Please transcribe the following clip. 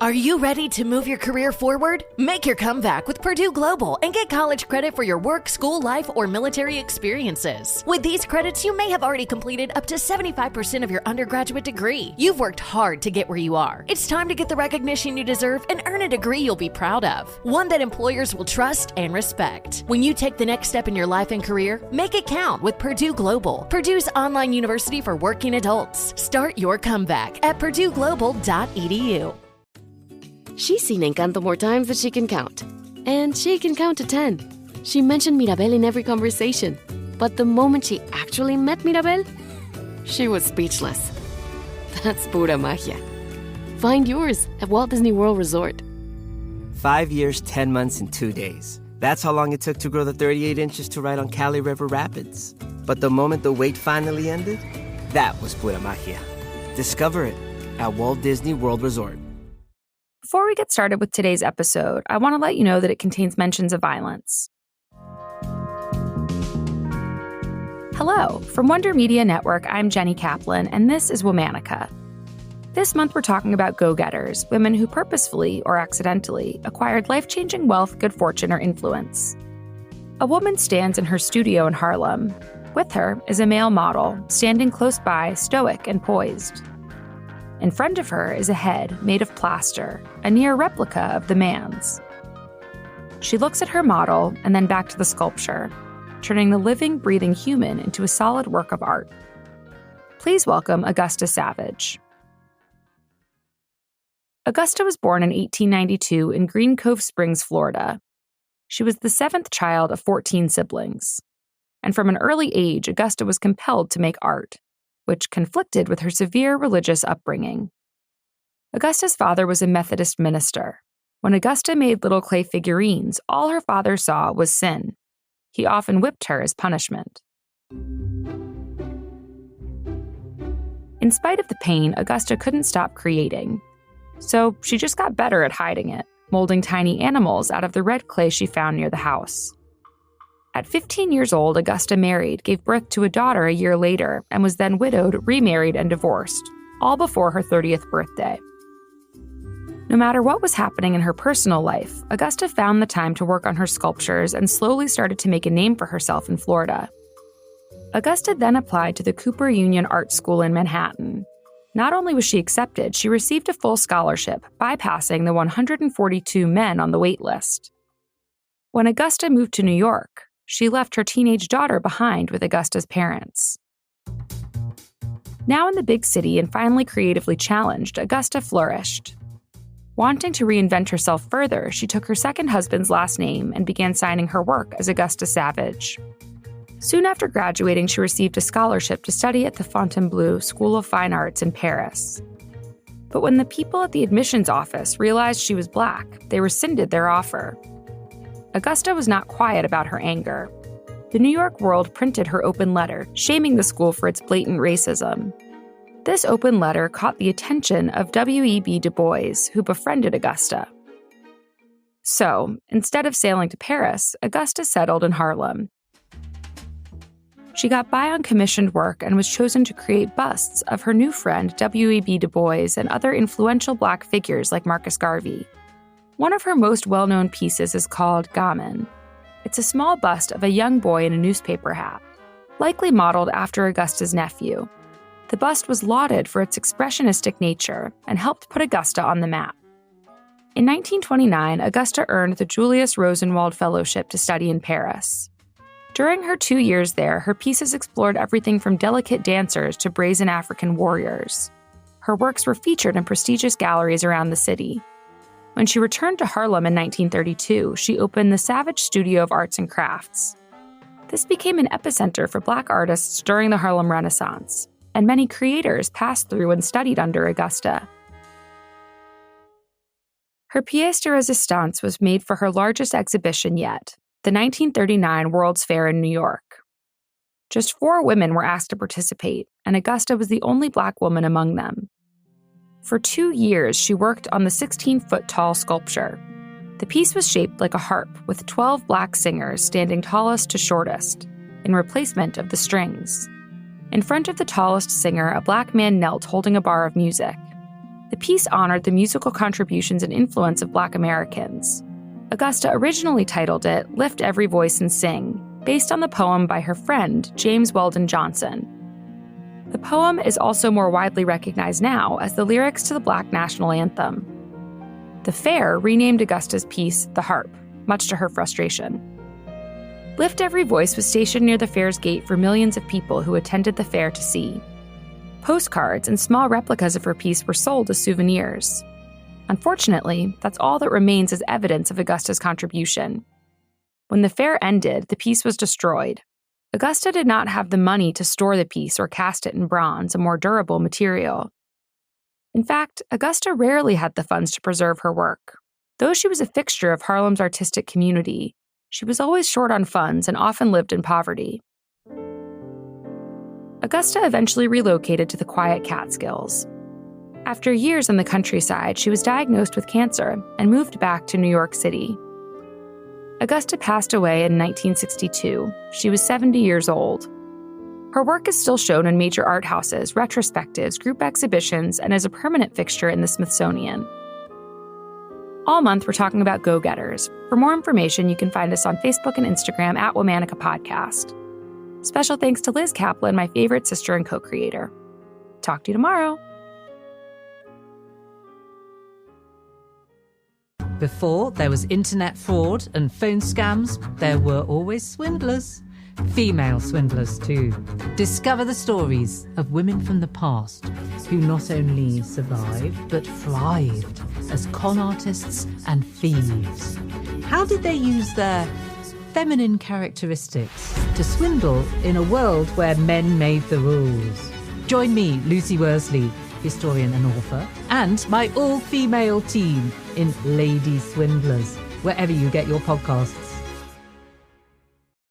Are you ready to move your career forward? Make your comeback with Purdue Global and get college credit for your work, school life, or military experiences. With these credits, you may have already completed up to 75% of your undergraduate degree. You've worked hard to get where you are. It's time to get the recognition you deserve and earn a degree you'll be proud of, one that employers will trust and respect. When you take the next step in your life and career, make it count with Purdue Global, Purdue's online university for working adults. Start your comeback at purdueglobal.edu. She's seen Encanto more times than she can count. And she can count to 10. She mentioned Mirabel in every conversation. But the moment she actually met Mirabel, she was speechless. That's pura magia. Find yours at Walt Disney World Resort. 5 years, 10 months, and 2 days. That's how long it took to grow the 38 inches to ride on Cali River Rapids. But the moment the wait finally ended, that was pura magia. Discover it at Walt Disney World Resort. Before we get started with today's episode, I want to let you know that it contains mentions of violence. Hello, from Wonder Media Network, I'm Jenny Kaplan, and this is Womanica. This month we're talking about go-getters, women who purposefully or accidentally acquired life-changing wealth, good fortune, or influence. A woman stands in her studio in Harlem. With her is a male model, standing close by, stoic and poised. In front of her is a head made of plaster, a near replica of the man's. She looks at her model and then back to the sculpture, turning the living, breathing human into a solid work of art. Please welcome Augusta Savage. Augusta was born in 1892 in Green Cove Springs, Florida. She was the seventh child of 14 siblings. And from an early age, Augusta was compelled to make art, which conflicted with her severe religious upbringing. Augusta's father was a Methodist minister. When Augusta made little clay figurines, all her father saw was sin. He often whipped her as punishment. In spite of the pain, Augusta couldn't stop creating. So she just got better at hiding it, molding tiny animals out of the red clay she found near the house. At 15 years old, Augusta married, gave birth to a daughter a year later, and was then widowed, remarried, and divorced, all before her 30th birthday. No matter what was happening in her personal life, Augusta found the time to work on her sculptures and slowly started to make a name for herself in Florida. Augusta then applied to the Cooper Union Art School in Manhattan. Not only was she accepted, she received a full scholarship, bypassing the 142 men on the wait list. When Augusta moved to New York, she left her teenage daughter behind with Augusta's parents. Now in the big city and finally creatively challenged, Augusta flourished. Wanting to reinvent herself further, she took her second husband's last name and began signing her work as Augusta Savage. Soon after graduating, she received a scholarship to study at the Fontainebleau School of Fine Arts in Paris. But when the people at the admissions office realized she was Black, they rescinded their offer. Augusta was not quiet about her anger. The New York World printed her open letter, shaming the school for its blatant racism. This open letter caught the attention of W.E.B Dubois, who befriended Augusta. So, instead of sailing to Paris, Augusta settled in Harlem. She got by on commissioned work and was chosen to create busts of her new friend W.E.B Dubois and other influential Black figures like Marcus Garvey. One of her most well-known pieces is called Gamin. It's a small bust of a young boy in a newspaper hat, likely modeled after Augusta's nephew. The bust was lauded for its expressionistic nature and helped put Augusta on the map. In 1929, Augusta earned the Julius Rosenwald Fellowship to study in Paris. During her 2 years there, her pieces explored everything from delicate dancers to brazen African warriors. Her works were featured in prestigious galleries around the city. When she returned to Harlem in 1932, she opened the Savage Studio of Arts and Crafts. This became an epicenter for Black artists during the Harlem Renaissance, and many creators passed through and studied under Augusta. Her pièce de résistance was made for her largest exhibition yet, the 1939 World's Fair in New York. Just 4 women were asked to participate, and Augusta was the only Black woman among them. For 2 years, she worked on the 16-foot-tall sculpture. The piece was shaped like a harp, with 12 Black singers standing tallest to shortest, in replacement of the strings. In front of the tallest singer, a Black man knelt holding a bar of music. The piece honored the musical contributions and influence of Black Americans. Augusta originally titled it Lift Every Voice and Sing, based on the poem by her friend, James Weldon Johnson. The poem is also more widely recognized now as the lyrics to the Black national anthem. The fair renamed Augusta's piece The Harp, much to her frustration. Lift Every Voice was stationed near the fair's gate for millions of people who attended the fair to see. Postcards and small replicas of her piece were sold as souvenirs. Unfortunately, that's all that remains as evidence of Augusta's contribution. When the fair ended, the piece was destroyed. Augusta did not have the money to store the piece or cast it in bronze, a more durable material. In fact, Augusta rarely had the funds to preserve her work. Though she was a fixture of Harlem's artistic community, she was always short on funds and often lived in poverty. Augusta eventually relocated to the quiet Catskills. After years in the countryside, she was diagnosed with cancer and moved back to New York City. Augusta passed away in 1962. She was 70 years old. Her work is still shown in major art houses, retrospectives, group exhibitions, and as a permanent fixture in the Smithsonian. All month, we're talking about go-getters. For more information, you can find us on Facebook and Instagram at Womanica Podcast. Special thanks to Liz Kaplan, my favorite sister and co-creator. Talk to you tomorrow. Before there was internet fraud and phone scams, there were always swindlers. Female swindlers too. Discover the stories of women from the past who not only survived but thrived as con artists and thieves. How did they use their feminine characteristics to swindle in a world where men made the rules? Join me, Lucy Worsley, historian and author, and my all-female team in Lady Swindlers, wherever you get your podcasts.